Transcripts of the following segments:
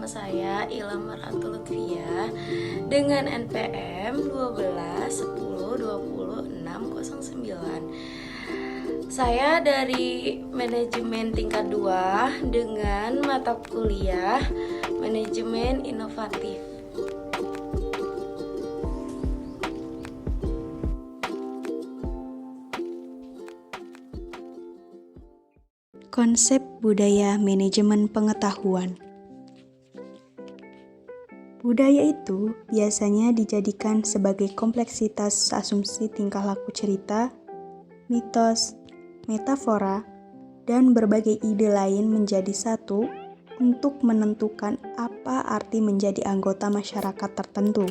Nama saya Ilham Marhanto Lutfia dengan NPM 12 10 20 609. Saya dari manajemen tingkat 2 dengan mata kuliah manajemen inovatif. Konsep budaya manajemen pengetahuan. Budaya itu biasanya dijadikan sebagai kompleksitas asumsi tingkah laku cerita, mitos, metafora, dan berbagai ide lain menjadi satu untuk menentukan apa arti menjadi anggota masyarakat tertentu.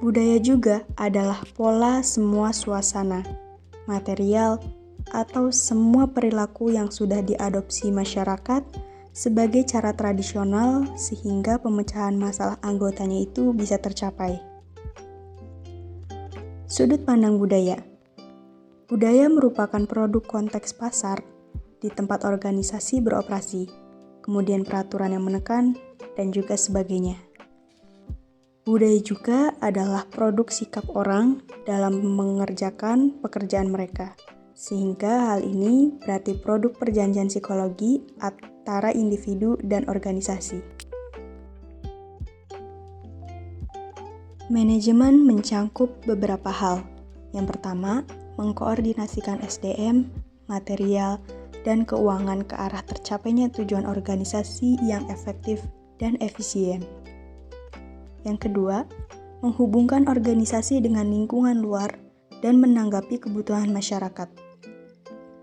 Budaya juga adalah pola semua suasana, material, atau semua perilaku yang sudah diadopsi masyarakat sebagai cara tradisional sehingga pemecahan masalah anggotanya itu bisa tercapai. Sudut pandang budaya. Budaya merupakan produk konteks pasar di tempat organisasi beroperasi, kemudian peraturan yang menekan, dan juga sebagainya. Budaya juga adalah produk sikap orang dalam mengerjakan pekerjaan mereka. Sehingga hal ini berarti produk perjanjian psikologi antara individu dan organisasi. Manajemen mencangkup beberapa hal. Yang pertama, mengkoordinasikan SDM, material, dan keuangan ke arah tercapainya tujuan organisasi yang efektif dan efisien. Yang kedua, menghubungkan organisasi dengan lingkungan luar dan menanggapi kebutuhan masyarakat.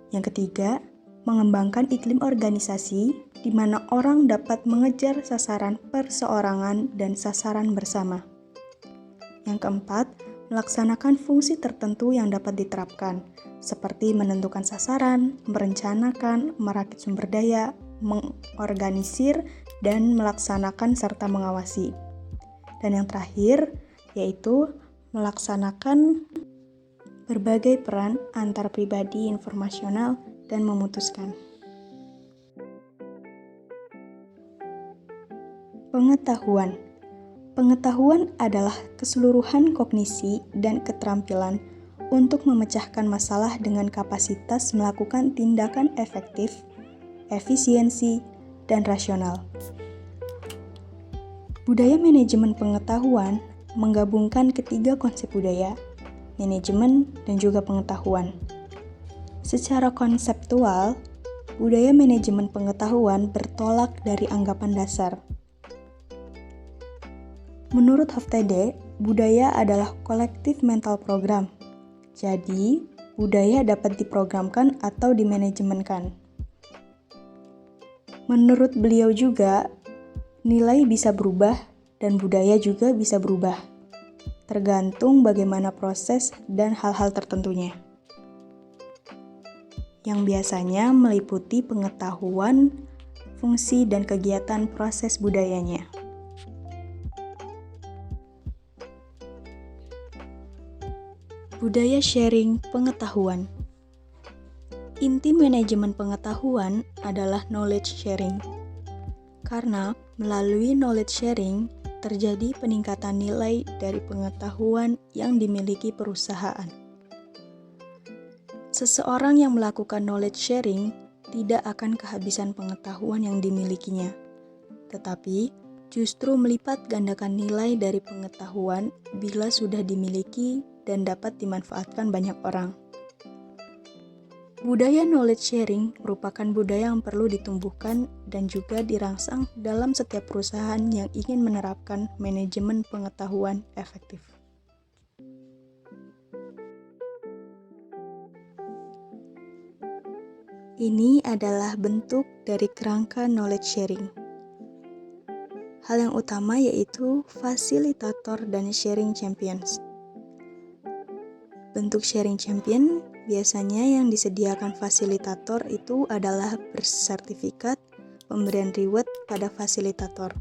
Yang ketiga, mengembangkan iklim organisasi di mana orang dapat mengejar sasaran perseorangan dan sasaran bersama. Yang keempat, melaksanakan fungsi tertentu yang dapat diterapkan, seperti menentukan sasaran, merencanakan, merakit sumber daya, mengorganisir, dan melaksanakan serta mengawasi. Dan yang terakhir, yaitu melaksanakan berbagai peran antar pribadi informasional dan memutuskan. Pengetahuan. Pengetahuan adalah keseluruhan kognisi dan keterampilan untuk memecahkan masalah dengan kapasitas melakukan tindakan efektif, efisiensi, dan rasional. Budaya manajemen pengetahuan menggabungkan ketiga konsep budaya, manajemen, dan juga pengetahuan. Secara konseptual, budaya manajemen pengetahuan bertolak dari anggapan dasar. Menurut Hofstede, budaya adalah kolektif mental program. Jadi, budaya dapat diprogramkan atau dimanajemenkan. Menurut beliau juga, nilai bisa berubah dan budaya juga bisa berubah. Tergantung bagaimana proses dan hal-hal tertentunya. Yang biasanya meliputi pengetahuan, fungsi, dan kegiatan proses budayanya. Budaya sharing pengetahuan. Inti manajemen pengetahuan adalah knowledge sharing. Karena melalui knowledge sharing, terjadi peningkatan nilai dari pengetahuan yang dimiliki perusahaan. Seseorang yang melakukan knowledge sharing tidak akan kehabisan pengetahuan yang dimilikinya, tetapi justru melipat gandakan nilai dari pengetahuan bila sudah dimiliki dan dapat dimanfaatkan banyak orang. Budaya knowledge sharing merupakan budaya yang perlu ditumbuhkan dan juga dirangsang dalam setiap perusahaan yang ingin menerapkan manajemen pengetahuan efektif. Ini adalah bentuk dari kerangka knowledge sharing. Hal yang utama yaitu fasilitator dan sharing champions. Bentuk sharing champion biasanya yang disediakan fasilitator itu adalah bersertifikat pemberian reward pada fasilitator.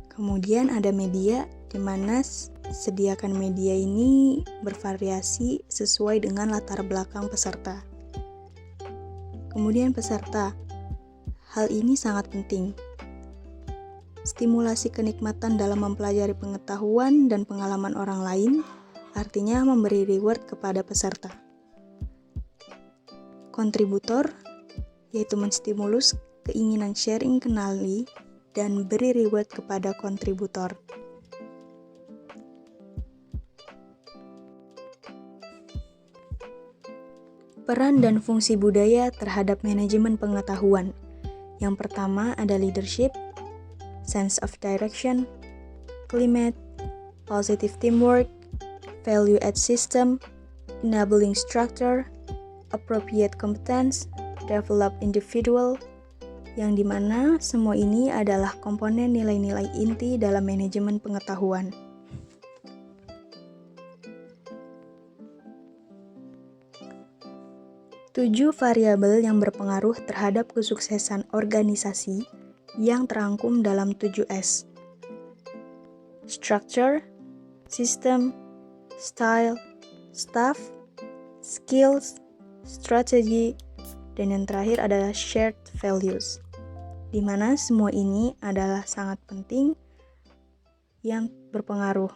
Kemudian ada media, di mana sediakan media ini bervariasi sesuai dengan latar belakang peserta. Kemudian peserta, Hal ini sangat penting. Stimulasi kenikmatan dalam mempelajari pengetahuan dan pengalaman orang lain, artinya memberi reward kepada peserta. Kontributor, yaitu menstimulus keinginan sharing, kenali, dan beri reward kepada kontributor. Peran dan fungsi budaya terhadap manajemen pengetahuan. Yang pertama ada leadership, sense of direction, climate, positive teamwork, value-add system, enabling structure, appropriate competence, develop individual, yang dimana semua ini adalah komponen nilai-nilai inti dalam manajemen pengetahuan. Tujuh variabel yang berpengaruh terhadap kesuksesan organisasi yang terangkum dalam 7S. Structure, system, style, staff, skills, strategy, dan yang terakhir adalah shared values, di mana semua ini adalah sangat penting yang berpengaruh.